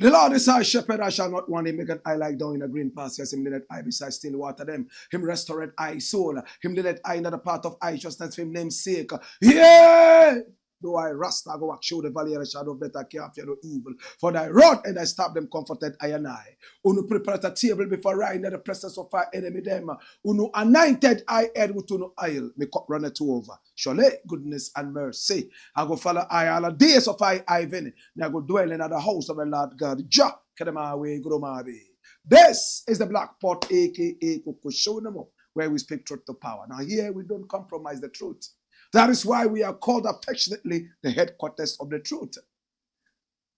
The Lord is our shepherd, I shall not want. Him make an eye like down in a green pastures. Him leadeth I beside still water them. Him restored I soul. Him leadeth I in the path of righteousness for him name's sake. Yeah! Though I rasta go walk through the valley of the shadow of death, I can't fear no evil. For thy rod and thy staff them comforted I and I. Unu prepared a table before I in the presence of our enemy them. Unu anointed I head with unu oil. Me cup runneth over. Surely goodness and mercy. I go follow I all the days of I Ivan. I go dwell in the house of the Lord God. Jah kedemawe gromabe. This is the Black Pot, aka Kukushonamo, where we speak truth to power. Now here we don't compromise the truth. That is why we are called affectionately the headquarters of the truth.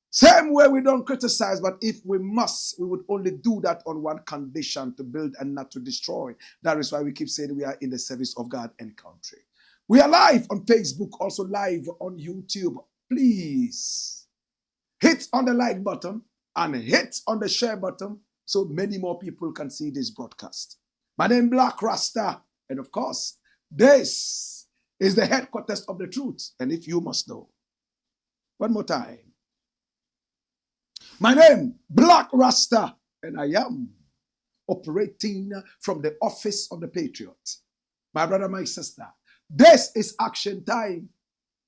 Same way we don't criticize, but if we must, we would only do that on one condition, to build and not to destroy. That is why we keep saying we are in the service of God and country. We are live on Facebook, also live on YouTube. Please hit on the like button and hit on the share button so many more people can see this broadcast. My name is Blakk RASTA, and of course, this is the headquarters of the truth. And if you must know, one more time. My name, Blakk RASTA, and I am operating from the office of the Patriot. My brother, my sister, this is action time.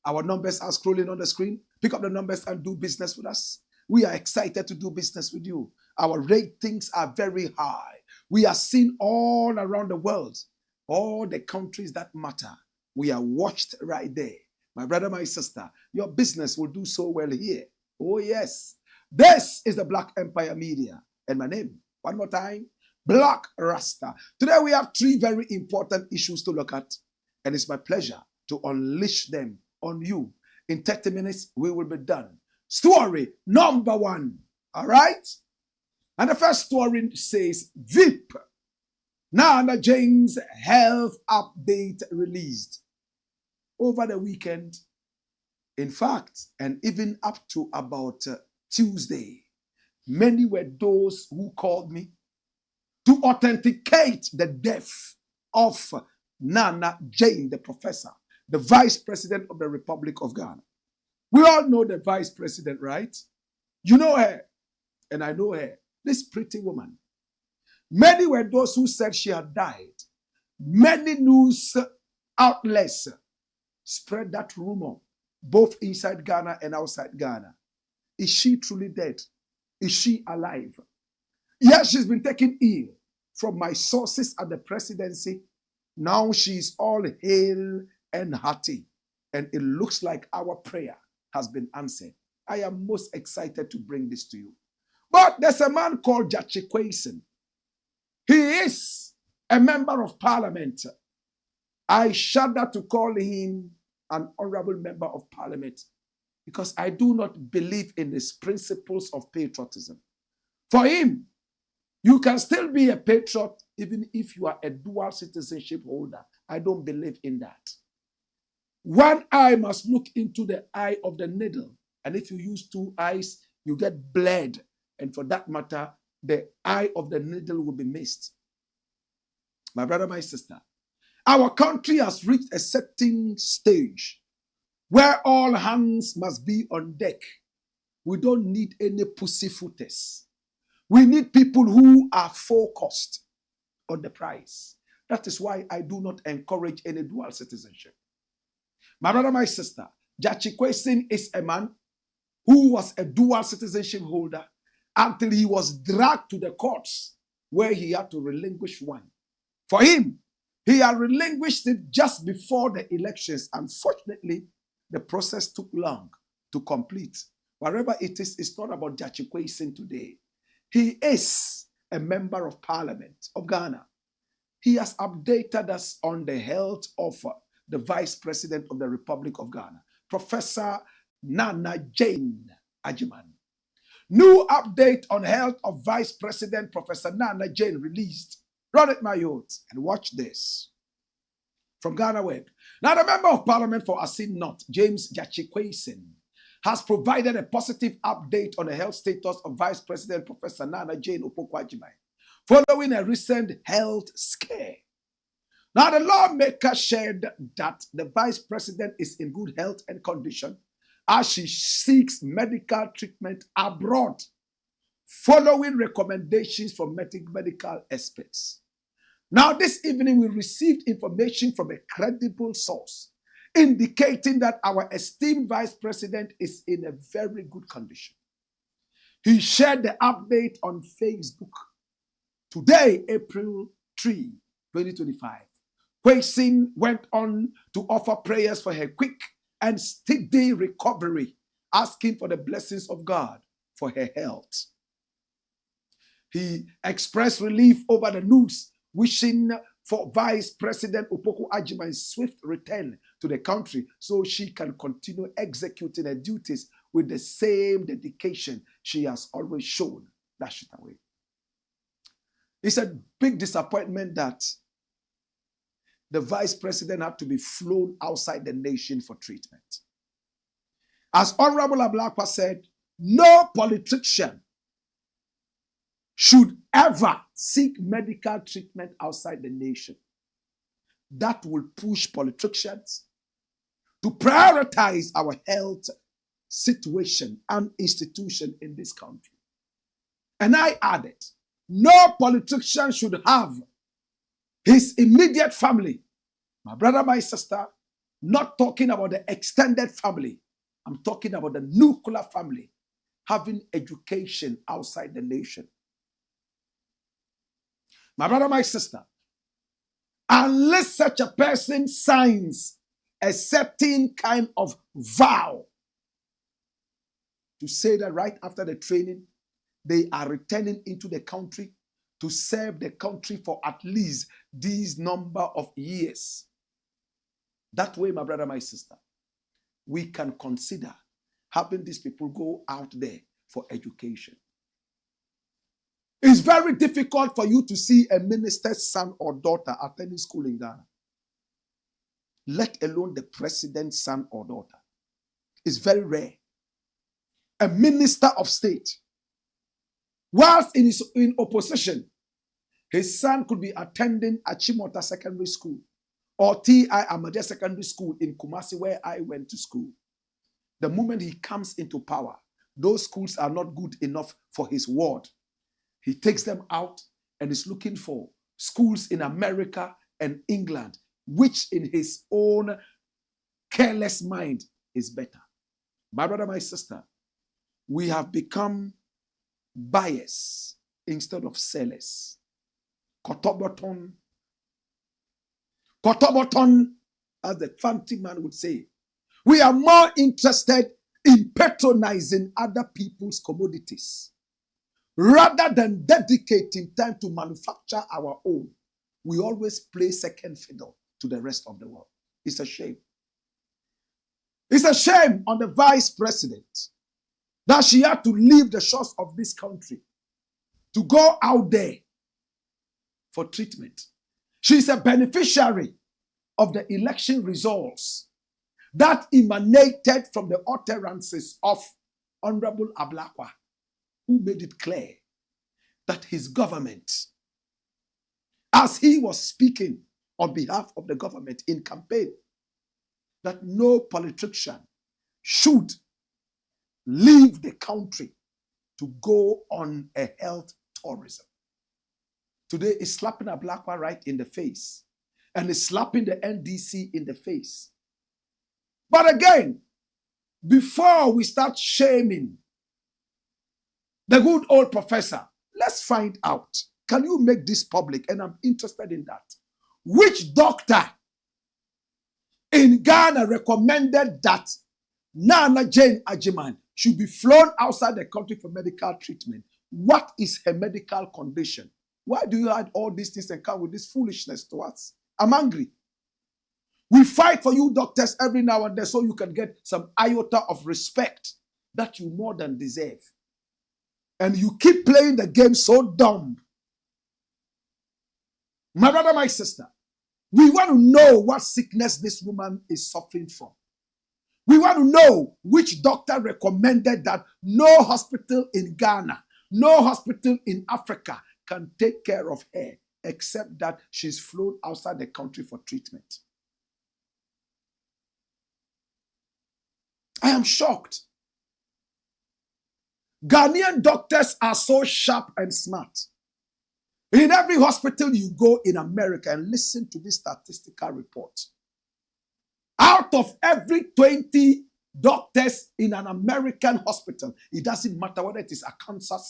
Our numbers are scrolling on the screen. Pick up the numbers and do business with us. We are excited to do business with you. Our ratings are very high. We are seen all around the world, all the countries that matter. We are watched right there. My brother, my sister, your business will do so well here. Oh, yes. This is the Black Empire Media. And my name, one more time, Blakk RASTA. Today we have 3 very important issues to look at. And it's my pleasure to unleash them on you. In 30 minutes, we will be done. Story number 1. All right? And the first story says, Veep Naana Jane's health update released. Over the weekend, in fact, and even up to about Tuesday, many were those who called me to authenticate the death of Naana Jane, the professor, the vice president of the Republic of Ghana. We all know the vice president, right? You know her, and I know her, this pretty woman. Many were those who said she had died. Many news outlets spread that rumor, both inside Ghana and outside Ghana. Is she truly dead? Is she alive? Yes, she's been taken ill. From my sources at the presidency, now she's all hale and hearty. And it looks like our prayer has been answered. I am most excited to bring this to you. But there's a man called Jachi Kwesen. He is a member of parliament. I shudder to call him an honorable member of parliament because I do not believe in his principles of patriotism. For him, you can still be a patriot even if you are a dual citizenship holder. I don't believe in that. One eye must look into the eye of the needle. And if you use 2 eyes, you get bled. And for that matter, the eye of the needle will be missed. My brother, my sister, our country has reached a certain stage where all hands must be on deck. We don't need any pussyfooters. We need people who are focused on the prize. That is why I do not encourage any dual citizenship. My brother, my sister, Jachi Kwesen is a man who was a dual citizenship holder until he was dragged to the courts where he had to relinquish one. For him, He had relinquished it just before the elections. Unfortunately, the process took long to complete. Wherever it is, it's not about Judge Kwesi today. He is a member of Parliament of Ghana. He has updated us on the health of the Vice President of the Republic of Ghana, Professor Nana Jane Ajiman. New update on health of Vice President Professor Nana Jane released. Run it, my youth, and watch this. From Ghana Web. Now, the Member of Parliament for Asin North, James Jachikwesin, has provided a positive update on the health status of Vice President Professor Nana Jane Opoku-Agyeman, following a recent health scare. Now, the lawmaker shared that the Vice President is in good health and condition as she seeks medical treatment abroad, following recommendations from medical experts. Now, this evening, we received information from a credible source indicating that our esteemed Vice President is in a very good condition. He shared the update on Facebook. Today, April 3, 2025, Kwesi went on to offer prayers for her quick and steady recovery, asking for the blessings of God for her health. He expressed relief over the news, wishing for Vice President Opoku-Agyeman's swift return to the country so she can continue executing her duties with the same dedication she has always shown. Dash it away. It's a big disappointment that the Vice President had to be flown outside the nation for treatment. As Honorable Blakk said, no politician should ever seek medical treatment outside the nation. That will push politicians to prioritize our health situation and institution in this country. And I added, no politician should have his immediate family, my brother, my sister, not talking about the extended family, I'm talking about the nuclear family, having education outside the nation. My brother, my sister, unless such a person signs a certain kind of vow to say that right after the training, they are returning into the country to serve the country for at least these number of years. That way, my brother, my sister, we can consider having these people go out there for education. It's very difficult for you to see a minister's son or daughter attending school in Ghana, let alone the president's son or daughter. It's very rare. A minister of state, whilst in opposition, his son could be attending Achimota Secondary School or T.I. Amade Secondary School in Kumasi, where I went to school. The moment he comes into power, those schools are not good enough for his ward. He takes them out and is looking for schools in America and England, which in his own careless mind is better. My brother, my sister, we have become buyers instead of sellers. Kotoboton, as the fancy man would say. We are more interested in patronizing other people's commodities rather than dedicating time to manufacture our own. We always play second fiddle to the rest of the world. It's a shame. It's a shame on the vice president that she had to leave the shores of this country to go out there for treatment. She's a beneficiary of the election results that emanated from the utterances of Honorable Blakk, who made it clear that his government, as he was speaking on behalf of the government in campaign, that no politician should leave the country to go on a health tourism. Today is slapping Blakk right in the face and is slapping the NDC in the face. But again, before we start shaming the good old professor, let's find out, can you make this public? And I'm interested in that. which doctor in Ghana recommended that Nana Jane Ajiman should be flown outside the country for medical treatment? What is her medical condition? Why do you add all these things and come with this foolishness to us? I'm angry. We fight for you doctors every now and then so you can get some iota of respect that you more than deserve. And you keep playing the game so dumb. My brother, my sister, we want to know what sickness this woman is suffering from. We want to know which doctor recommended that no hospital in Ghana, no hospital in Africa can take care of her except that she's flown outside the country for treatment. I am shocked. Ghanaian doctors are so sharp and smart. In every hospital you go in America, and listen to this statistical report. Out of every 20 doctors in an American hospital, it doesn't matter whether it is Arkansas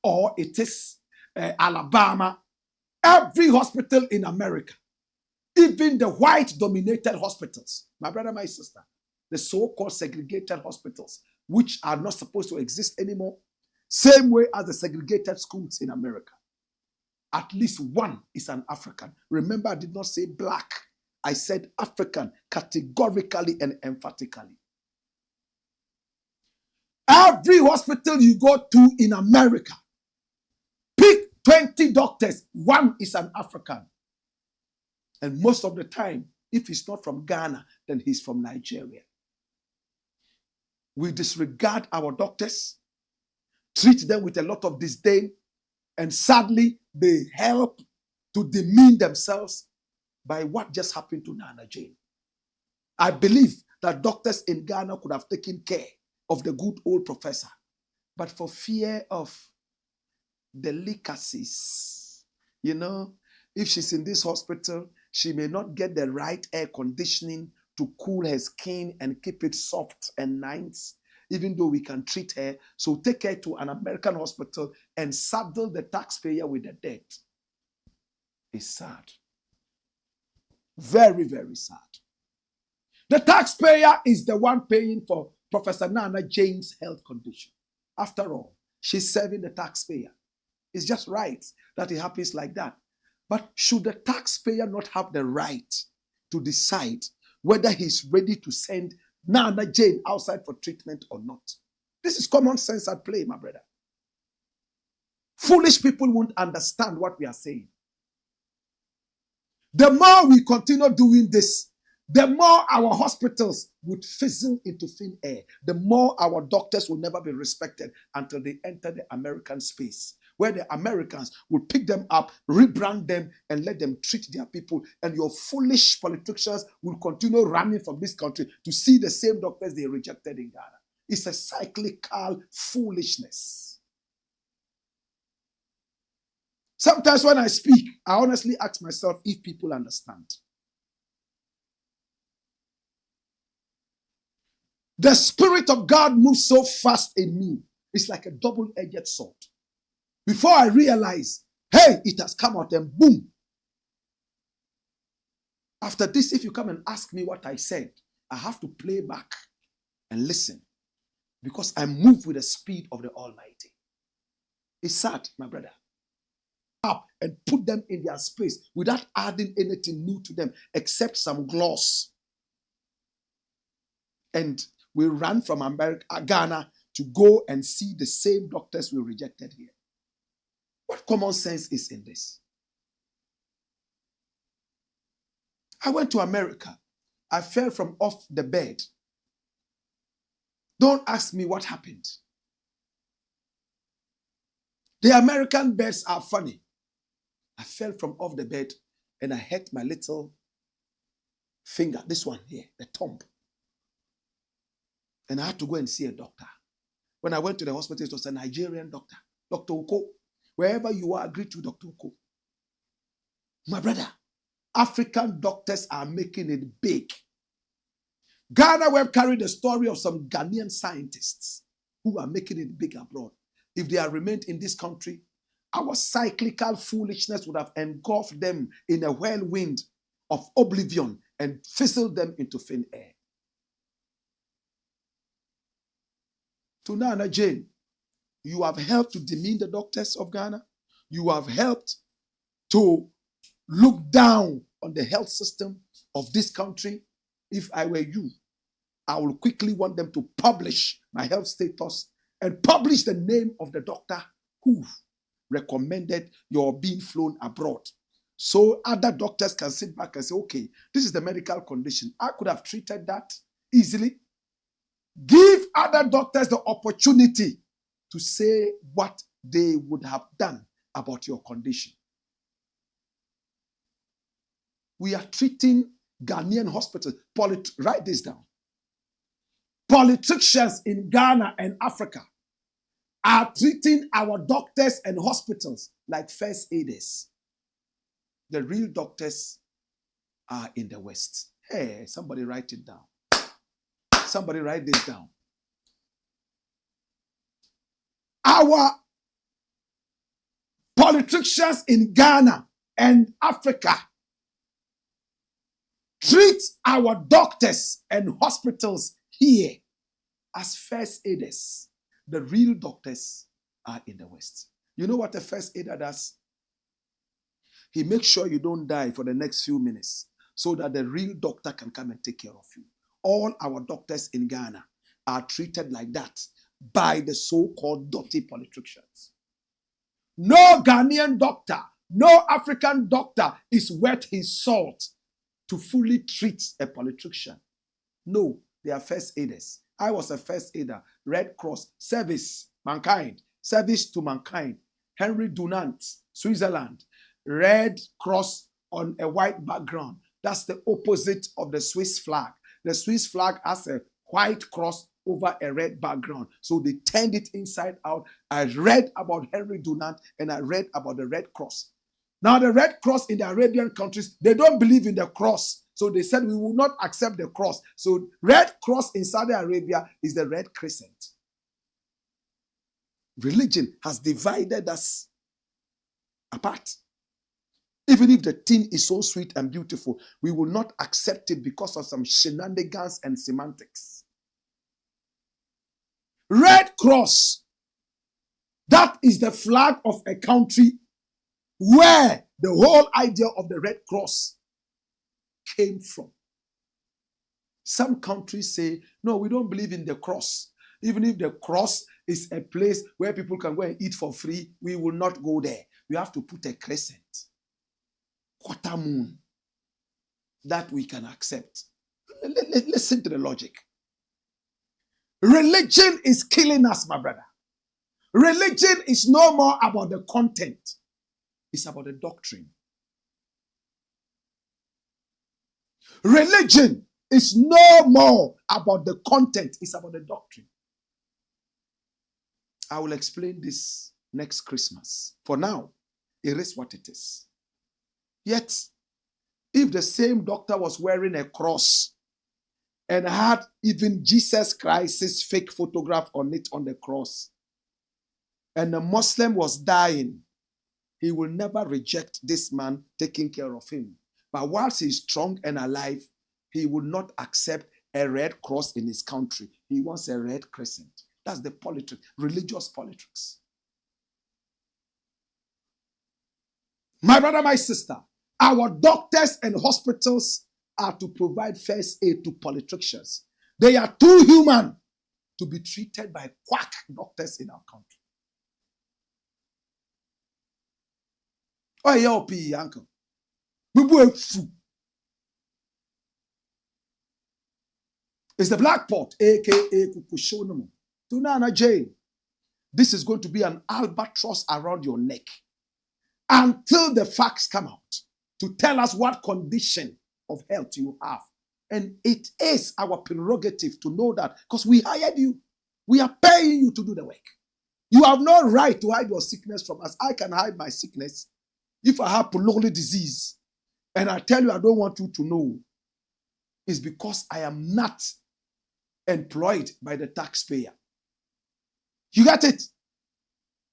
or it is Alabama, every hospital in America, even the white-dominated hospitals, my brother, my sister, the so-called segregated hospitals, which are not supposed to exist anymore, same way as the segregated schools in America. At least one is an African. Remember, I did not say black. I said African, categorically and emphatically. Every hospital you go to in America, pick 20 doctors, one is an African. And most of the time, if he's not from Ghana, then he's from Nigeria. We disregard our doctors, treat them with a lot of disdain, and sadly, they help to demean themselves by what just happened to Nana Jane. I believe that doctors in Ghana could have taken care of the good old professor, but for fear of delicacies, if she's in this hospital, she may not get the right air conditioning to cool her skin and keep it soft and nice, even though we can treat her. So take her to an American hospital and saddle the taxpayer with the debt. It's sad. Very, very sad. The taxpayer is the one paying for Professor Nana Jane's health condition. After all, she's serving the taxpayer. It's just right that it happens like that. But should the taxpayer not have the right to decide whether he's ready to send Nana Jane outside for treatment or not? This is common sense at play, my brother. Foolish people won't understand what we are saying. The more we continue doing this, the more our hospitals would fizzle into thin air. The more our doctors will never be respected until they enter the American space, where the Americans will pick them up, rebrand them, and let them treat their people. And your foolish politicians will continue running from this country to see the same doctors they rejected in Ghana. It's a cyclical foolishness. Sometimes when I speak, I honestly ask myself if people understand. The Spirit of God moves so fast in me. It's like a double-edged sword. Before I realize, hey, it has come out and boom. After this, if you come and ask me what I said, I have to play back and listen because I move with the speed of the Almighty. It's sad, my brother. Up and put them in their space without adding anything new to them except some gloss. And we ran from Ghana to go and see the same doctors we rejected here. What common sense is in this? I went to America. I fell from off the bed. Don't ask me what happened. The American beds are funny. I fell from off the bed and I hurt my little finger, this one here, the thumb. And I had to go and see a doctor. When I went to the hospital, it was a Nigerian doctor, Dr. Oko. Wherever you are, greet you, Dr. Oko. My brother, African doctors are making it big. Ghana Web carried the story of some Ghanaian scientists who are making it big abroad. If they had remained in this country, our cyclical foolishness would have engulfed them in a whirlwind of oblivion and fizzle them into thin air. To Nana Jane, you have helped to demean the doctors of Ghana. You have helped to look down on the health system of this country. If I were you, I will quickly want them to publish my health status and publish the name of the doctor who recommended your being flown abroad. So other doctors can sit back and say, okay, this is the medical condition. I could have treated that easily. Give other doctors the opportunity to say what they would have done about your condition. We are treating Ghanaian hospitals. Write this down. Politicians in Ghana and Africa are treating our doctors and hospitals like first aiders. The real doctors are in the West. Hey, somebody write it down. Somebody write this down. Our politicians in Ghana and Africa treat our doctors and hospitals here as first aiders. The real doctors are in the West. You know what a first aider does? He makes sure you don't die for the next few minutes so that the real doctor can come and take care of you. All our doctors in Ghana are treated like that by the so-called dirty politicians. No Ghanaian doctor, no African doctor is worth his salt to fully treat a politician. No, they are first aiders. I was a first aider. Red Cross, service, mankind, service to mankind. Henry Dunant, Switzerland. Red Cross on a white background. That's the opposite of the Swiss flag. The Swiss flag has a white cross over a red background. So they turned it inside out. I read about Henry Dunant and I read about the Red Cross. Now the Red Cross in the Arabian countries, they don't believe in the cross. So they said we will not accept the cross. So Red Cross in Saudi Arabia is the Red Crescent. Religion has divided us apart. Even if the thing is so sweet and beautiful, we will not accept it because of some shenanigans and semantics. Red Cross, that is the flag of a country where the whole idea of the Red Cross came from. Some countries say, no, we don't believe in the cross. Even if the cross is a place where people can go and eat for free, we will not go there. We have to put a crescent, quarter moon, that we can accept. Listen to the logic. Religion is killing us, my brother. Religion is no more about the content. It's about the doctrine. Religion is no more about the content. It's about the doctrine. I will explain this next Christmas. For now, it is what it is. Yet, if the same doctor was wearing a cross and had even Jesus Christ's fake photograph on it on the cross, and the Muslim was dying, he will never reject this man taking care of him. But whilst he's strong and alive, he will not accept a red cross in his country. He wants a red crescent. That's the politics, religious politics. My brother, my sister, our doctors and hospitals are to provide first aid to politicians. They are too human to be treated by quack doctors in our country. Oh, yeah, uncle. It's the black pot, aka Kukushonomo. To Nana Jane, this is going to be an albatross around your neck until the facts come out to tell us what condition of health you have. And it is our prerogative to know that because we hired you. We are paying you to do the work. You have no right to hide your sickness from us. I can hide my sickness if I have pulmonary disease and I tell you I don't want you to know. It's because I am not employed by the taxpayer. You got it?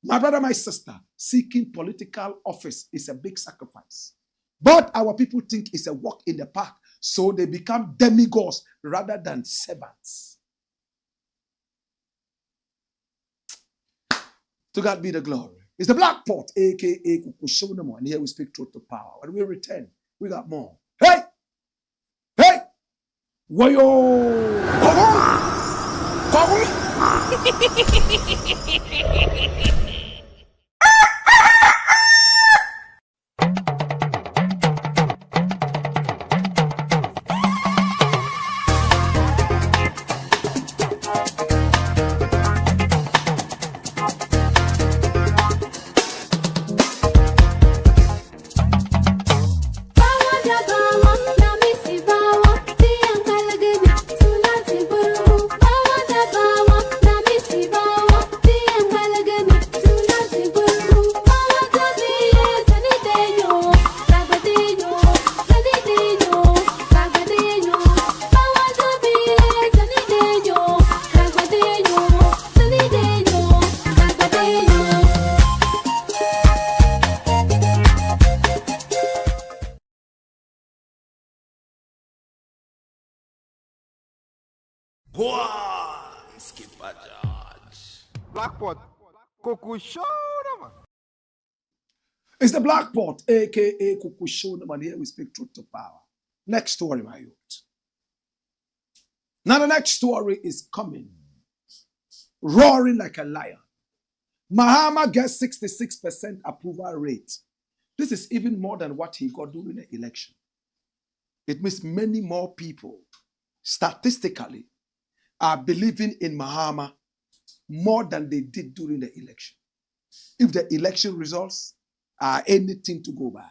My brother, my sister, seeking political office is a big sacrifice. But our people think it's a walk in the park. So they become demigods rather than servants. To God be the glory. It's the Black Pot, a.k.a. Kukushonamo. And here we speak truth to power. When we return, we got more. Hey! Hey! Wayo! Kogu! Blackpot, Kokusho, man. It's the Black Pot, a.k.a. Kukushonamo. And here we speak truth to power. Next story, my youth. Now the next story is coming. Roaring like a lion. Mahama gets 66% approval rate. This is even more than what he got during the election. It means many more people, statistically, are believing in Mahama more than they did during the election. If the election results are anything to go by.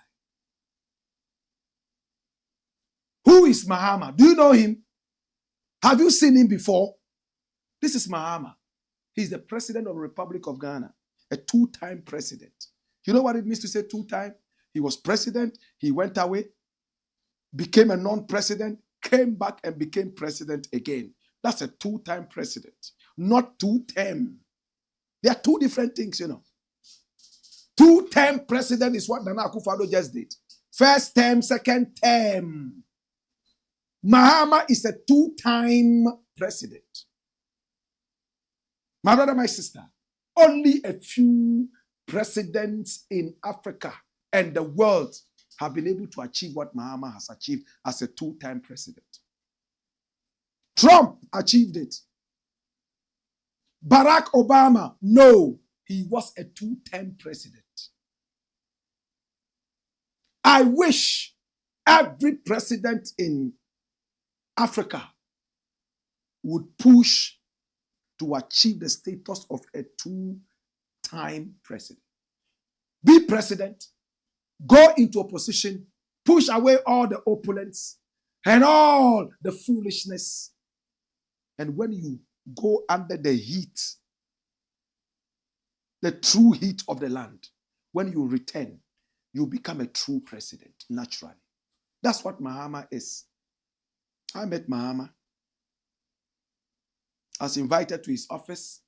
Who is Mahama? Do you know him? Have you seen him before? This is Mahama. He's the president of the Republic of Ghana, a two-time president. You know what it means to say two-time? He was president, he went away, became a non-president, came back and became president again. That's a two-time president, not two-term. They are two different things, you know. Two-term president is what Nana Akufo-Addo just did. First term, second term. Mahama is a two-time president. My brother, my sister, only a few presidents in Africa and the world have been able to achieve what Mahama has achieved as a two-time president. Trump achieved it. Barack Obama, no, he was a two-term president. I wish every president in Africa would push to achieve the status of a two-time president. Be president, go into opposition, push away all the opulence and all the foolishness. And when you go under the heat, the true heat of the land, when you return, you become a true president, naturally. That's what Mahama is. I met Mahama. I was invited to his office.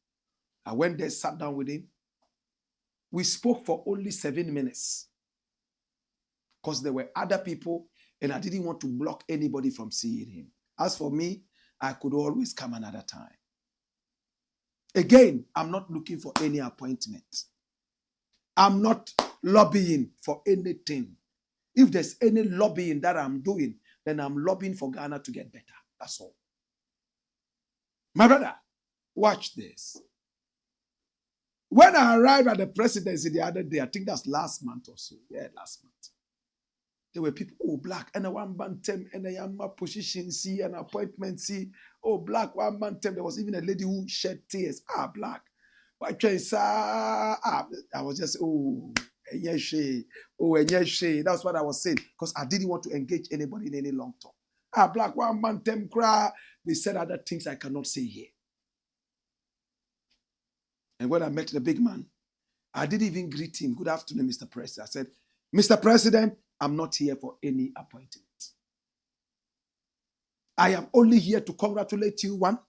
I went there, sat down with him. We spoke for only 7 minutes because there were other people and I didn't want to block anybody from seeing him. As for me, I could always come another time. Again, I'm not looking for any appointment. I'm not lobbying for anything. If there's any lobbying that I'm doing, then I'm lobbying for Ghana to get better. That's all. My brother, watch this. When I arrived at the presidency the other day, I think that's last month or so. Yeah, last month. There were people, oh, Blakk, and a one man term, and a young position, see, an appointment, see. Oh, Blakk, 1 man term. There was even a lady who shed tears. Ah, Blakk. I was just, oh, that's what I was saying. Because I didn't want to engage anybody in any long talk. Ah, Blakk, 1 man term, cry. They said other things I cannot say here. And when I met the big man, I didn't even greet him. Good afternoon, Mr. President. I said, Mr. President, I'm not here for any appointment. I am only here to congratulate you, one,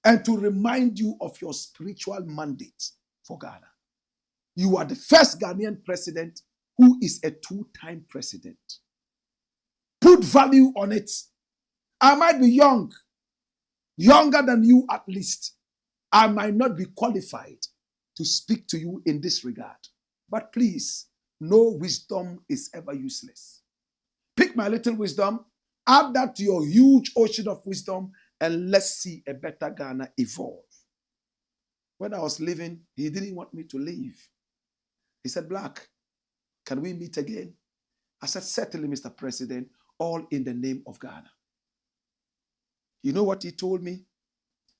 and to remind you of your spiritual mandate for Ghana. You are the first Ghanaian president who is a 2-time president. Put value on it. I might be young, younger than you at least. I might not be qualified to speak to you in this regard. But please, no wisdom is ever useless. Pick my little wisdom, add that to your huge ocean of wisdom, and let's see a better Ghana evolve. When I was leaving, he didn't want me to leave. He said, Blakk, can we meet again? I said, certainly, Mr. President, all in the name of Ghana. You know what he told me?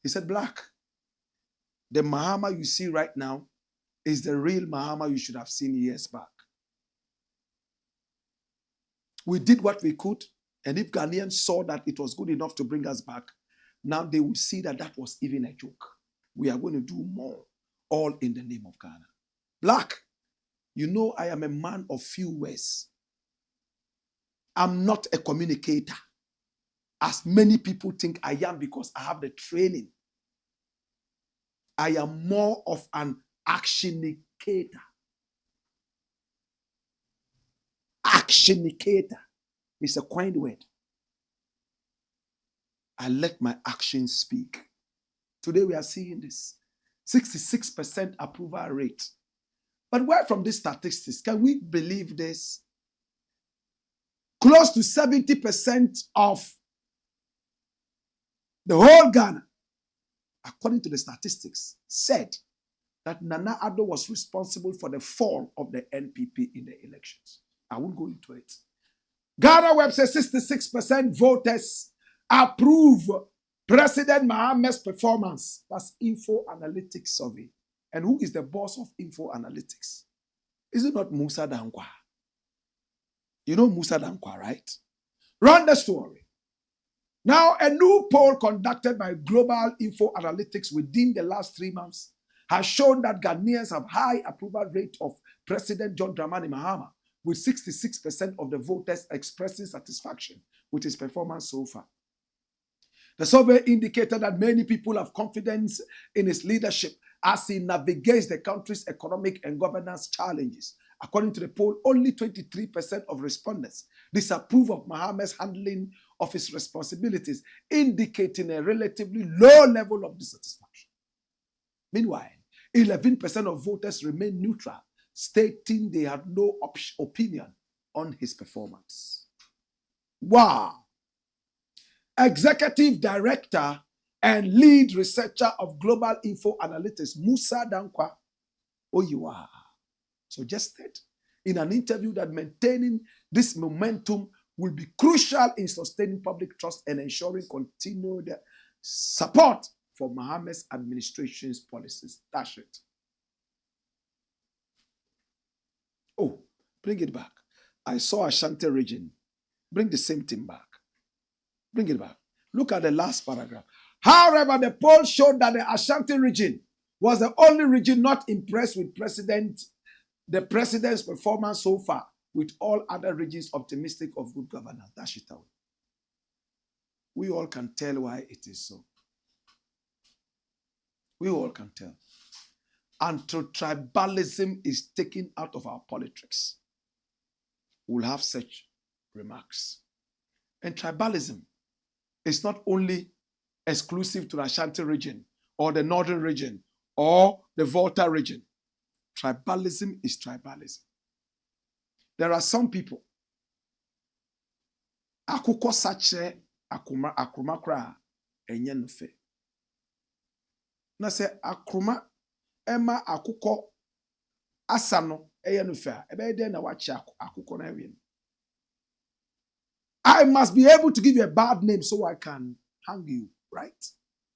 He said, Blakk, the Mahama you see right now is the real Mahama you should have seen years back. We did what we could, and if Ghanaians saw that it was good enough to bring us back, now they will see that that was even a joke. We are going to do more, all in the name of Ghana. Blakk, you know I am a man of few words. I'm not a communicator, as many people think I am because I have the training. I am more of an actionicator. Actionicator is a coined word. I let my actions speak. Today we are seeing this 66% approval rate. But where from these statistics can we believe this? Close to 70% of the whole Ghana, according to the statistics, said that Nana Addo was responsible for the fall of the NPP in the elections. I won't go into it. Ghana Web says 66% voters approve President Mahama's performance. That's Info Analytics survey. And who is the boss of Info Analytics? Is it not Musa Dankwa? You know Musa Dankwa, right? Run the story. Now, a new poll conducted by Global Info Analytics within the last 3 months has shown that Ghanaians have high approval rate of President John Dramani Mahama, with 66% of the voters expressing satisfaction with his performance so far. The survey indicated that many people have confidence in his leadership as he navigates the country's economic and governance challenges. According to the poll, only 23% of respondents disapprove of Mahama's handling of his responsibilities, indicating a relatively low level of dissatisfaction. Meanwhile, 11% of voters remain neutral, stating they had no opinion on his performance. Wow. Executive Director and lead researcher of Global Info Analytics, Musa Dankwa Oyiwa, suggested in an interview that maintaining this momentum will be crucial in sustaining public trust and ensuring continued support for Mahama's administration's policies. That's it. Oh, bring it back. I saw Ashanti region. Bring the same thing back. Bring it back. Look at the last paragraph. However, the poll showed that the Ashanti region was the only region not impressed with the president's performance so far, with all other regions optimistic of good governance. Dash it away. We all can tell why it is so. We all can tell. Until tribalism is taken out of our politics, we'll have such remarks. And tribalism is not only exclusive to the Ashanti region or the northern region or the Volta region. Tribalism is tribalism. There are some people, akuko sache akruma kra enye nufe. Na se akruma ema akuko asano eye nufe ebe de na wachi akuko na ewe. I must be able to give you a bad name so I can hang you, right?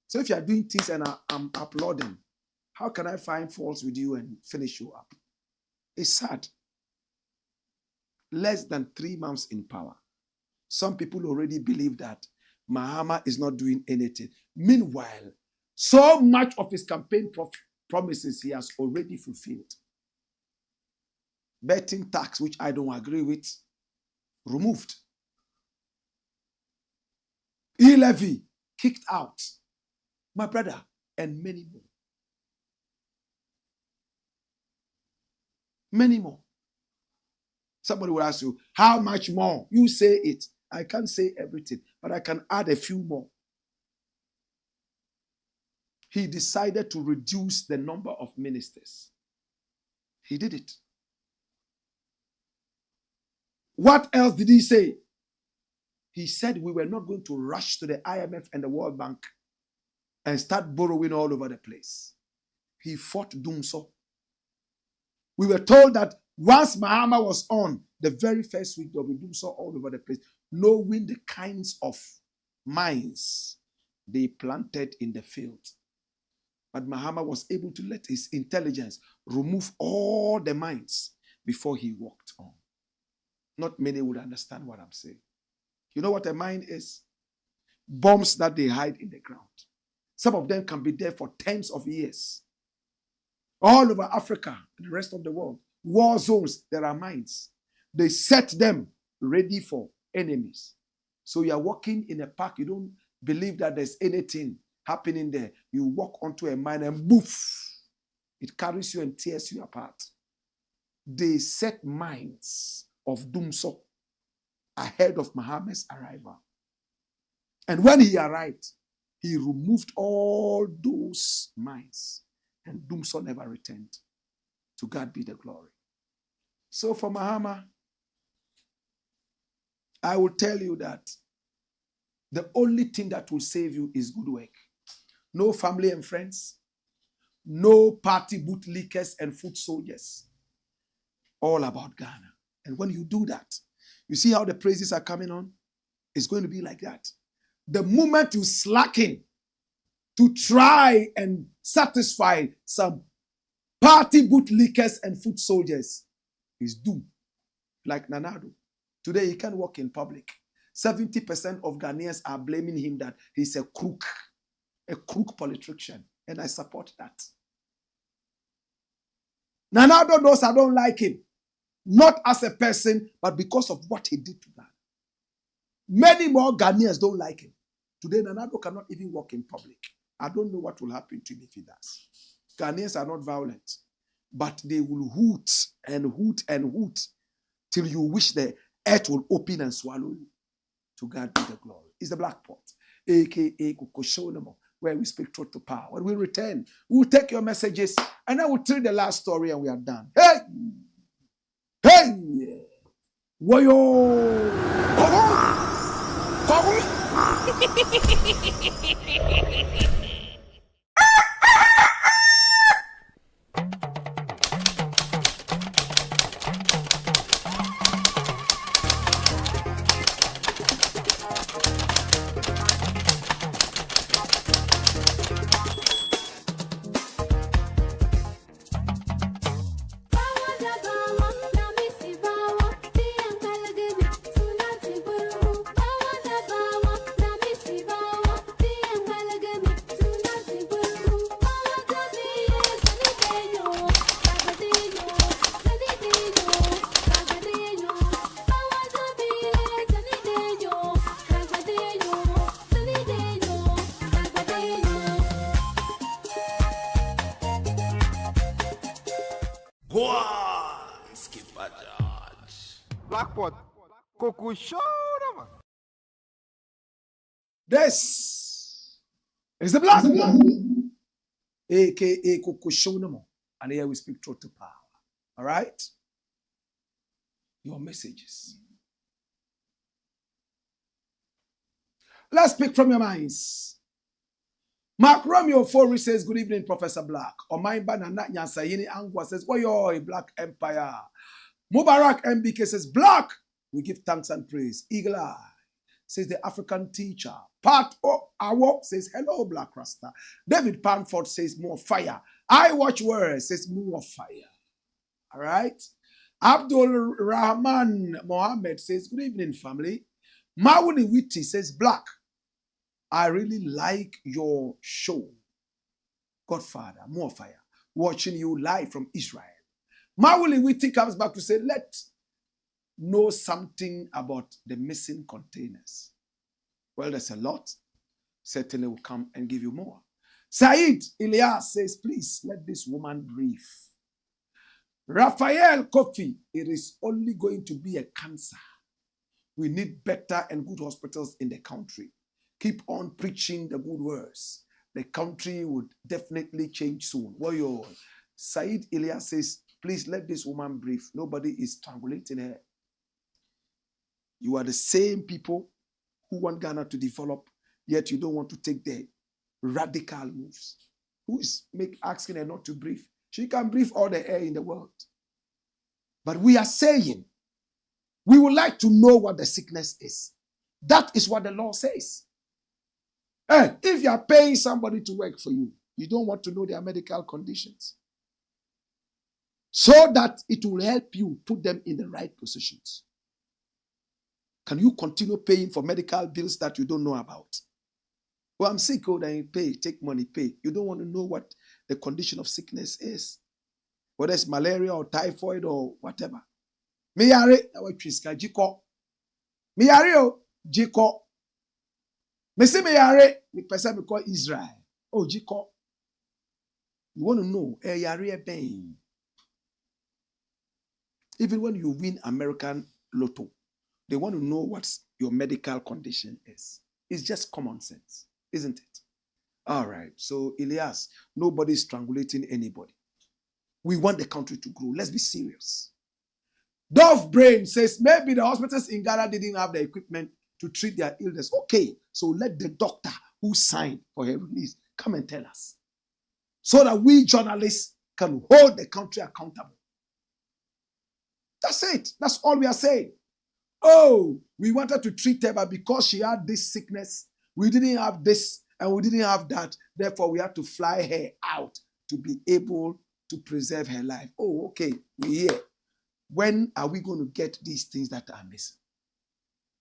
So if you are doing things and I'm applauding, how can I find faults with you and finish you up? It's sad. Less than 3 months in power. Some people already believe that Mahama is not doing anything. Meanwhile, so much of his campaign promises he has already fulfilled. Betting tax, which I don't agree with, removed. E-LEVY kicked out. My brother, and many more. Many more. Somebody will ask you, how much more? You say it. I can't say everything, but I can add a few more. He decided to reduce the number of ministers. He did it. What else did he say? He said we were not going to rush to the IMF and the World Bank and start borrowing all over the place. He fought Dumso. We were told that once Mahama was on, the very first week there will be Dumso all over the place, knowing the kinds of mines they planted in the field. But Mahama was able to let his intelligence remove all the mines before he walked on. Not many would understand what I'm saying. You know what a mine is? Bombs that they hide in the ground. Some of them can be there for tens of years. All over Africa and the rest of the world, war zones, there are mines. They set them ready for enemies. So you are walking in a park, you don't believe that there's anything happening there. You walk onto a mine and boof, it carries you and tears you apart. They set mines of Dumso ahead of Muhammad's arrival. And when he arrived, he removed all those mines, and Dumso never returned. To God be the glory. So for Mahama, I will tell you that the only thing that will save you is good work. No family and friends, no party bootlickers and foot soldiers. All about Ghana. And when you do that, you see how the praises are coming on? It's going to be like that. The moment you slacken to try and satisfy some party bootlickers and foot soldiers, is doomed. Like Nanado. Today he can't walk in public. 70% of Ghanaians are blaming him that he's a crook politician. And I support that. Nanado knows I don't like him. Not as a person, but because of what he did to Ghana. Many more Ghanaians don't like him. Today, Nanado cannot even walk in public. I don't know what will happen to him if he does. Ghanaians are not violent, but they will hoot and hoot and hoot till you wish the earth will open and swallow you. To God be the glory. It's the Black Pot, a.k.a. Kukoshonamo, where we speak truth to power. When we return, we'll take your messages, and I will tell the last story, and we are done. Hey! Hey! Wayo! Blakk Kuku show, man. This is the Black Pot, a.k.a. Kukushonamo. And here we speak truth to power. All right? Your messages. Let's speak from your minds. Mark Romeo Fori says, good evening, Professor Blakk. Omaimba Nana Nyansayini Angwa says, Wayo, Black Empire. Mubarak MBK says, Blakk, we give thanks and praise. Eagle Eye says the African teacher. Pat Awo says, hello, Black Rasta. David Panford says, more fire. I Watch Words says, more fire. All right. Abdul Rahman Mohammed says, good evening, family. Mawuni Witty says, Blakk, I really like your show. Godfather, more fire. Watching you live from Israel. Mawuli Witty comes back to say, let's know something about the missing containers. Well, there's a lot. Certainly will come and give you more. Said Elias says, please let this woman breathe. Raphael Kofi, it is only going to be a cancer. We need better and good hospitals in the country. Keep on preaching the good words. The country would definitely change soon. Well, Said Elias says, please let this woman breathe. Nobody is strangulating her. You are the same people who want Ghana to develop, yet you don't want to take the radical moves. Who is asking her not to breathe? She can breathe all the air in the world. But we are saying, we would like to know what the sickness is. That is what the law says. Hey, if you are paying somebody to work for you, you don't want to know their medical conditions, so that it will help you put them in the right positions. Can you continue paying for medical bills that you don't know about? Well, I'm sick, then you pay, take money, pay. You don't want to know what the condition of sickness is, whether it's malaria or typhoid or whatever. Miyare, Miyare, Jiko. Me say Miyare, the person we call Israel. Oh, Jiko. You want to know, Yare pain. Even when you win American Lotto, they want to know what your medical condition is. It's just common sense, isn't it? All right. So, Elias, nobody is strangulating anybody. We want the country to grow. Let's be serious. Dove Brain says maybe the hospitals in Ghana didn't have the equipment to treat their illness. Okay, so let the doctor who signed for her release come and tell us, so that we journalists can hold the country accountable. That's it. That's all we are saying. Oh, we wanted to treat her, but because she had this sickness, we didn't have this and we didn't have that. Therefore, we had to fly her out to be able to preserve her life. Oh, okay, we're here. When are we going to get these things that are missing?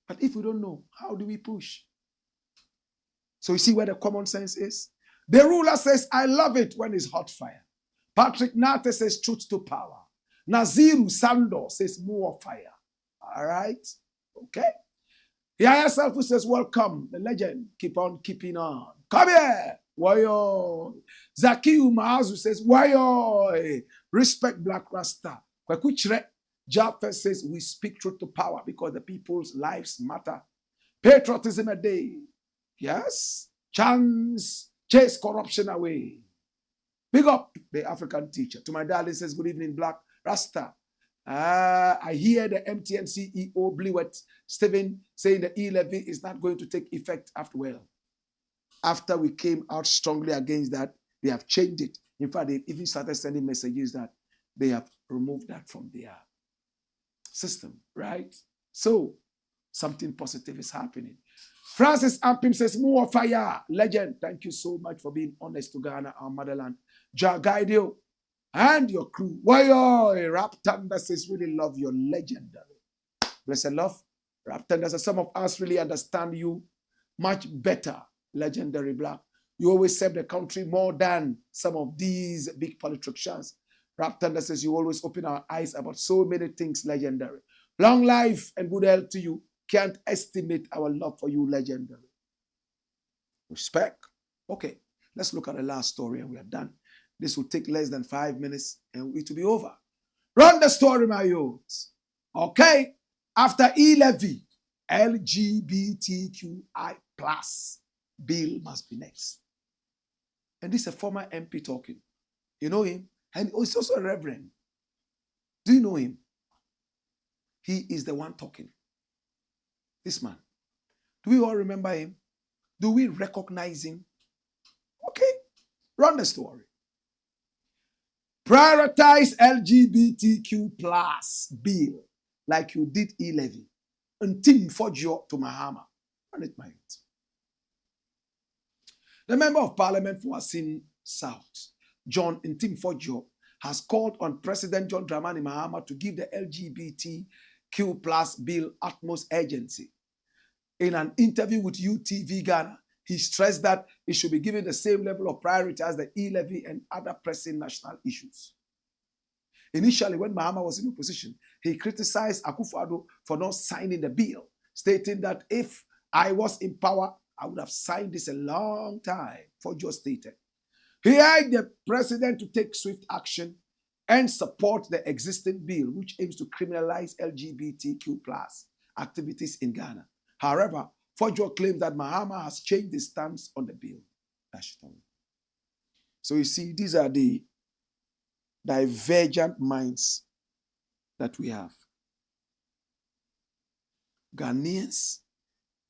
But if we don't know, how do we push? So you see where the common sense is? The ruler says, I love it when it's hot fire. Patrick Nate says, truth to power. Naziru Sando says, more fire. All right? Okay. Yaya Selfu says, welcome. The legend, keep on keeping on. Come here. Wayo. Zakiu Mahazu says, wayo. Respect Blakk Rasta. Kwekuchre. Jaffa says, we speak truth to power because the people's lives matter. Patriotism a day. Yes. Chance. Chase corruption away. Big up the African teacher. To my darling says, good evening, Blakk Rasta. I hear the MTN CEO Blewett Stephen saying the E-Levy is not going to take effect after we came out strongly against that. They have changed it. In fact, they even started sending messages that they have removed that from their system, right? So something positive is happening. Francis Ampim says, more fire. Legend, thank you so much for being honest to Ghana, our motherland. Jagaidio and your crew. Why, Rap Thunder says, really love your legendary. Blessed love. Rap Thunder says, some of us really understand you much better, legendary Blakk. You always serve the country more than some of these big politicians. Rap Thunder says, you always open our eyes about so many things, legendary. Long life and good health to you. Can't estimate our love for you, legendary. Respect. Okay, let's look at the last story and we are done. This will take less than 5 minutes and it will be over. Run the story, my youths. Okay, after E-Levy, LGBTQI plus bill must be next. And this is a former MP talking. You know him? And he's also a reverend. Do you know him? He is the one talking. This man. Do we all remember him? Do we recognize him? Okay, run the story. Prioritize LGBTQ plus bill like you did E-Levy. Until Fojo to Mahama. Run it, my youth. The Member of Parliament for Asin South, John Ntimfojo, has called on President John Dramani Mahama to give the LGBTQ plus bill utmost urgency. In an interview with UTV Ghana, he stressed that it should be given the same level of priority as the E-Levy and other pressing national issues. Initially, when Mahama was in opposition, he criticized Akufo-Addo for not signing the bill, stating that if I was in power, I would have signed this a long time, Fojo stated. He urged the president to take swift action and support the existing bill which aims to criminalize LGBTQ plus activities in Ghana. However, Fojo claims that Mahama has changed his stance on the bill. So you see, these are the divergent minds that we have. Ghanaians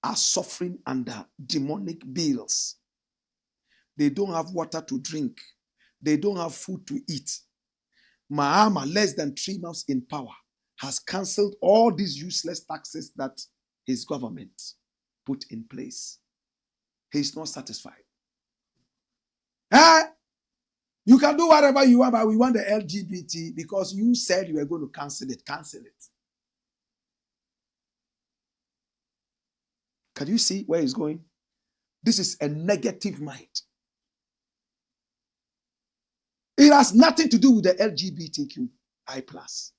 are suffering under demonic bills. They don't have water to drink. They don't have food to eat. Mahama, less than 3 months in power, has cancelled all these useless taxes that his government put in place. He's not satisfied. You can do whatever you want, but we want the LGBT because you said you were going to cancel it. Cancel it. Can you see where he's going? This is a negative mind. It has nothing to do with the LGBTQI+.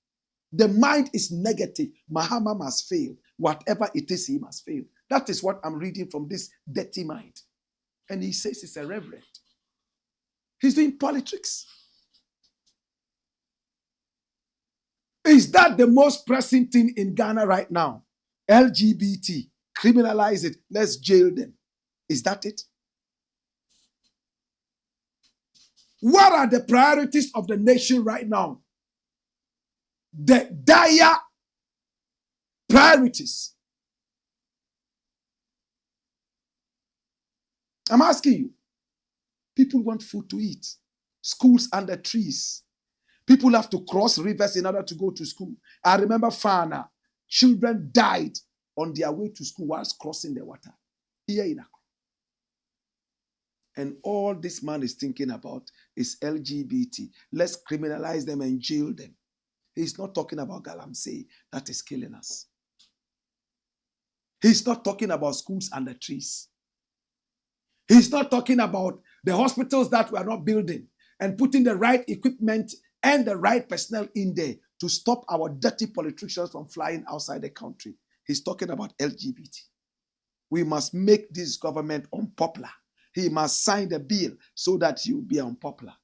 The mind is negative. Mahama must fail. Whatever it is, he must fail. That is what I'm reading from this dirty mind. And he says he's a reverend. He's doing politics. Is that the most pressing thing in Ghana right now? LGBT. Criminalize it. Let's jail them. Is that it? What are the priorities of the nation right now? The dire priorities. I'm asking you. People want food to eat. Schools under trees. People have to cross rivers in order to go to school. I remember Fana. Children died on their way to school whilst crossing the water. Here in Accra. And all this man is thinking about is LGBT. Let's criminalize them and jail them. He's not talking about Galamsey. That is killing us. He's not talking about schools under trees. He's not talking about the hospitals that we are not building and putting the right equipment and the right personnel in there to stop our dirty politicians from flying outside the country. He's talking about LGBT. We must make this government unpopular. He must sign the bill so that he will be unpopular.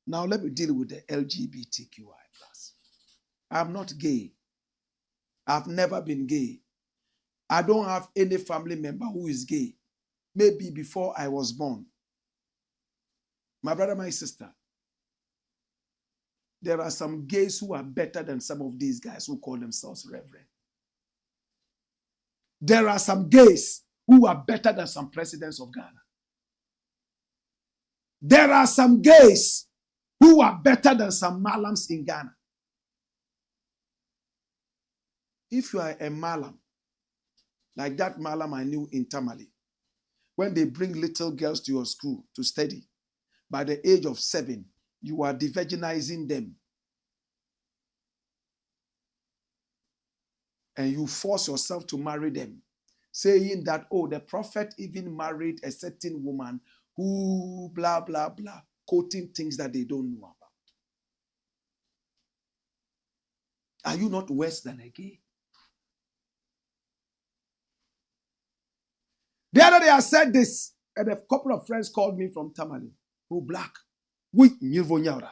Now let me deal with the LGBTQI+. I'm not gay. I've never been gay. I don't have any family member who is gay. Maybe before I was born. My brother, my sister, there are some gays who are better than some of these guys who call themselves reverend. There are some gays who are better than some presidents of Ghana. There are some gays who are better than some malams in Ghana. If you are a malam, like that malam I knew in Tamale, when they bring little girls to your school to study, by the age of 7, you are de-virginizing them. And you force yourself to marry them, saying that, oh, the prophet even married a certain woman who blah, blah, blah, quoting things that they don't know about. Are you not worse than a gay? The other day I said this, and a couple of friends called me from Tamale, who Blakk. We nyirvo nyawra.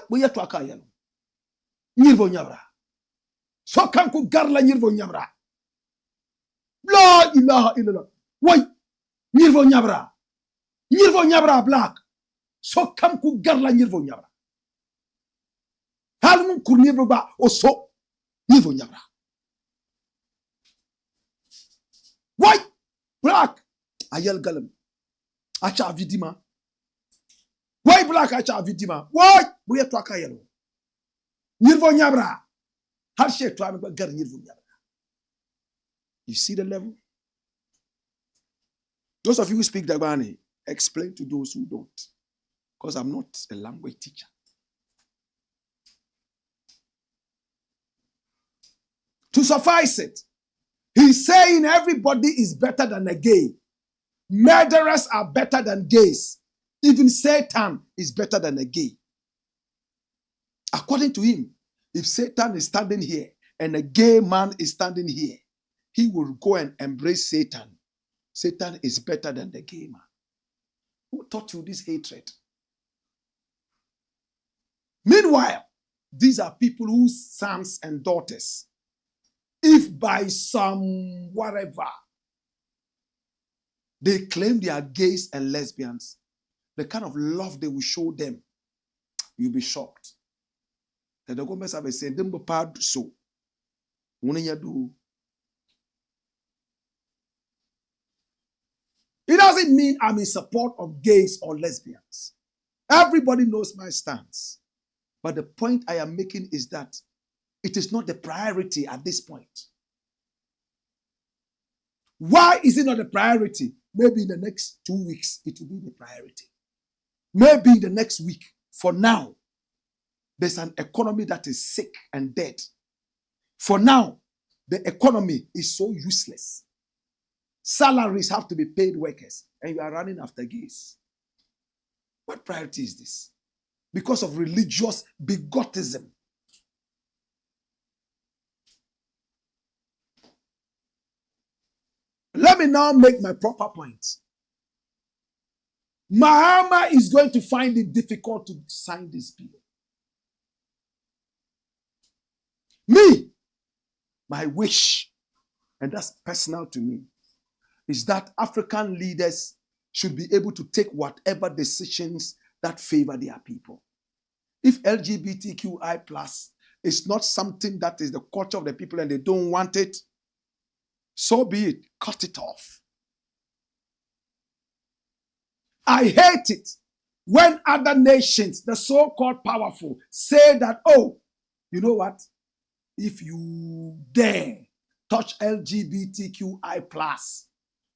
We yetu akayelo. Nyirvo nyawra. So kanku garla nyirvo nyawra. La ilaha illallah. We nyirvo nyawra. Nyirvo nyawra Blakk. So kanku garla nyirvo nyawra. Halmun kur nyirvo ba oso nyirvo nyawra. Why? Blakk. Ayel galam. Acha vidima. Why Blakk acha vidima? Why? We yetu akayelo. Nyirvo nyawra. Harshe to am gar nyirvo nyawra. You see the level? Those of you who speak Dagbani, explain to those who don't. Because I'm not a language teacher. To suffice it, he's saying everybody is better than a gay. Murderers are better than gays. Even Satan is better than a gay. According to him, if Satan is standing here and a gay man is standing here, he will go and embrace Satan. Satan is better than the gay man. Who taught you this hatred? Meanwhile, these are people whose sons and daughters, if by some whatever, they claim they are gays and lesbians, the kind of love they will show them, you'll be shocked. The government have said, so. It doesn't mean I'm in support of gays or lesbians. Everybody knows my stance. But the point I am making is that it is not the priority at this point. Why is it not a priority? Maybe in the next 2 weeks, it will be the priority. Maybe in the next week. For now, there's an economy that is sick and dead. For now, the economy is so useless. Salaries have to be paid workers, and you are running after gays. What priority is this? Because of religious bigotism. Let me now make my proper point. Mahama is going to find it difficult to sign this bill. Me, my wish, and that's personal to me, is that African leaders should be able to take whatever decisions that favor their people. If LGBTQI plus is not something that is the culture of the people and they don't want it, so be it. Cut it off. I hate it when other nations, the so-called powerful, say that, oh, you know what? If you dare touch LGBTQI plus,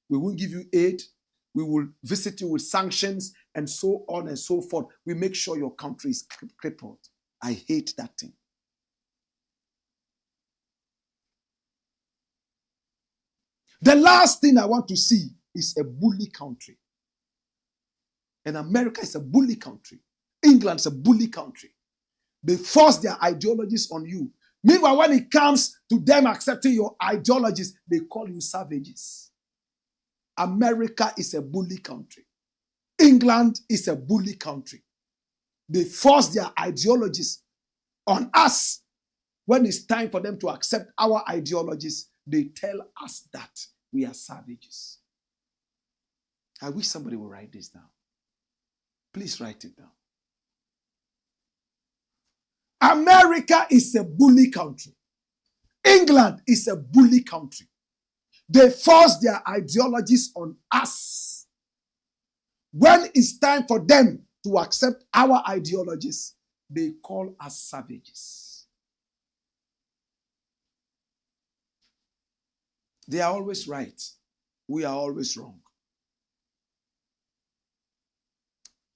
we won't give you aid. We will visit you with sanctions and so on and so forth. We make sure your country is crippled. I hate that thing. The last thing I want to see is a bully country. And America is a bully country. England is a bully country. They force their ideologies on you. Meanwhile, when it comes to them accepting your ideologies, they call you savages. America is a bully country. England is a bully country. They force their ideologies on us. When it's time for them to accept our ideologies, they tell us that we are savages. I wish somebody would write this down. Please write it down. America is a bully country. England is a bully country. They force their ideologies on us. When it's time for them to accept our ideologies, they call us savages. They are always right. We are always wrong.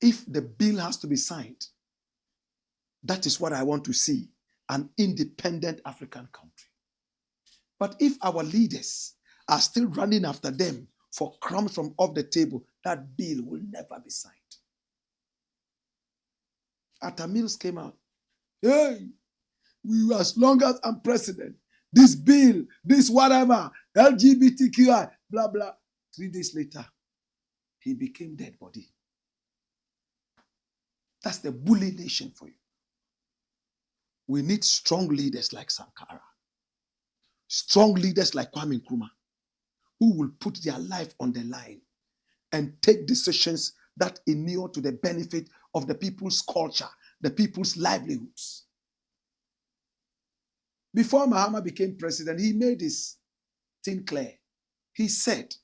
If the bill has to be signed, that is what I want to see, an independent African country. But if our leaders are still running after them for crumbs from off the table, that bill will never be signed. Atta Mills came out. Hey, as long as I'm president, this bill, this whatever, LGBTQI, blah, blah. 3 days later, he became dead body. That's the bully nation for you. We need strong leaders like Sankara. Strong leaders like Kwame Nkrumah, who will put their life on the line and take decisions that inure to the benefit of the people's culture, the people's livelihoods. Before Mahama became president, he made this thing clear. He said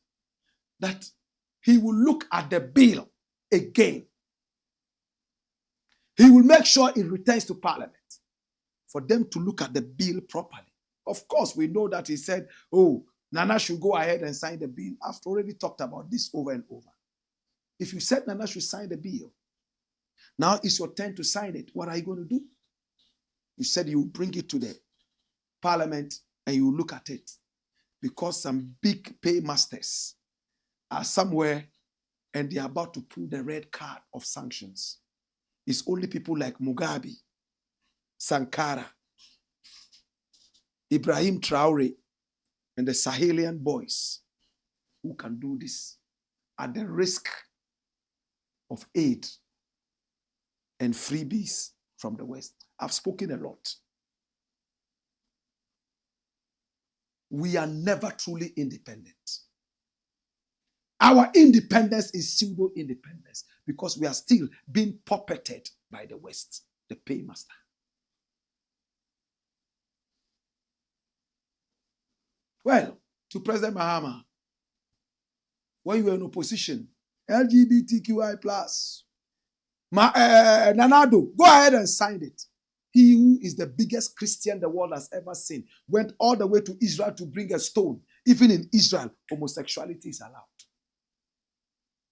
that he will look at the bill again. He will make sure it returns to Parliament for them to look at the bill properly. Of course, we know that he said, oh, Nana should go ahead and sign the bill. I've already talked about this over and over. If you said Nana should sign the bill, now it's your turn to sign it. What are you going to do? You said you bring it to the Parliament and you look at it. Because some big paymasters are somewhere and they're about to pull the red card of sanctions. It's only people like Mugabe, Sankara, Ibrahim Traore, and the Sahelian boys who can do this at the risk of aid and freebies from the West. I've spoken a lot. We are never truly independent. Our independence is pseudo-independence because we are still being puppeted by the West, the paymaster. Well, to President Mahama, when you were in opposition, LGBTQI plus, Nanado, go ahead and sign it. He who is the biggest Christian the world has ever seen went all the way to Israel to bring a stone. Even in Israel, homosexuality is allowed.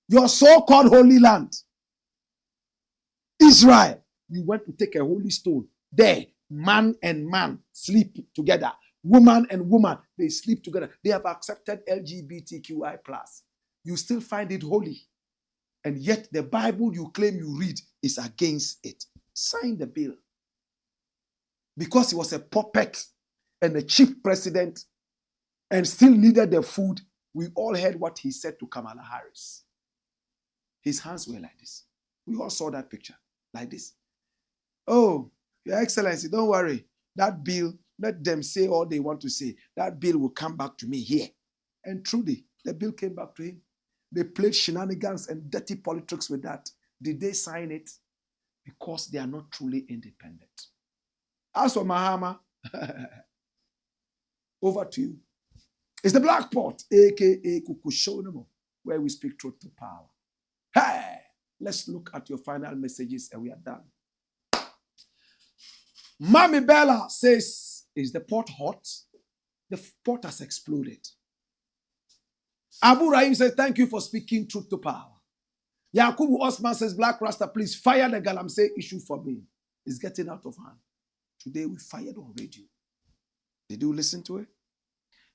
Your so-called holy land, Israel, you went to take a holy stone. There, man and man sleep together. Woman and woman, they sleep together. They have accepted LGBTQI plus. You still find it holy. And yet the Bible you claim you read is against it. Sign the bill. Because he was a puppet and a cheap president and still needed the food, we all heard what he said to Kamala Harris. His hands were like this. We all saw that picture, like this. Oh, Your Excellency, don't worry. That bill, let them say all they want to say. That bill will come back to me here. And truly, the bill came back to him. They played shenanigans and dirty politics with that. Did they sign it? Because they are not truly independent. As for Mahama, over to you. It's the Black Pot, a.k.a. Kukushonamo, where we speak truth to power. Hey, let's look at your final messages and we are done. Mami Bella says, is the pot hot? The pot has exploded. Abu Rahim says, thank you for speaking truth to power. Yakubu Osman says, Black Rasta, please fire the Galamsey issue for me. It's getting out of hand. Today we fired on radio. Did you listen to it?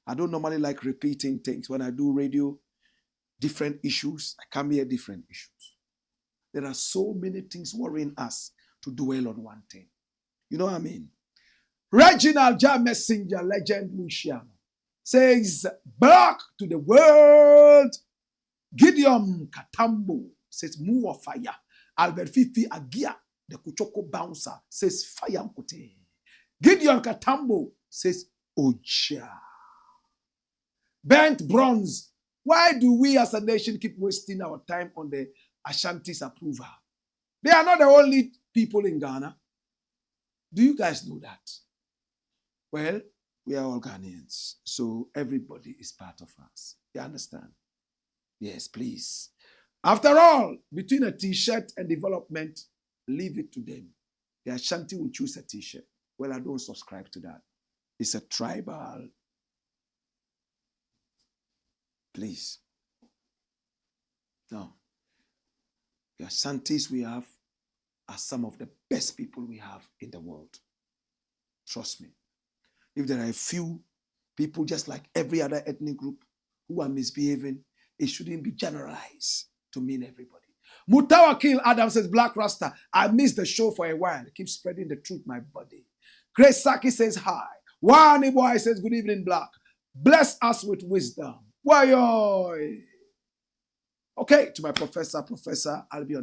I don't normally like repeating things. When I do radio, different issues, I come here different issues. There are so many things worrying us to dwell on one thing. You know what I mean? Reginald Ja Messenger, legend Luciano, says, back to the world. Gideon Katambo says, move of fire. Albert Fifi Agia, the Kuchoko bouncer, says, fire mkote. Gideon Katambo says, Oja. Bent Bronze, why do we as a nation keep wasting our time on the Ashanti's approval? They are not the only people in Ghana. Do you guys know that? Well, we are all Ghanaians, so everybody is part of us. You understand? Yes, please. After all, between a t-shirt and development, leave it to them. The Ashanti will choose a t-shirt. Well, I don't subscribe to that. It's a tribal. Please. No. The Ashantis we have are some of the best people we have in the world. Trust me. If there are a few people just like every other ethnic group who are misbehaving, it shouldn't be generalized to mean everybody. Mutawakil Adam says, Black Rasta, I missed the show for a while. Keep spreading the truth, my buddy. Grace Saki says, hi. Wani Boy says, good evening, Black. Bless us with wisdom. Why? Okay, to my professor, I'll be on.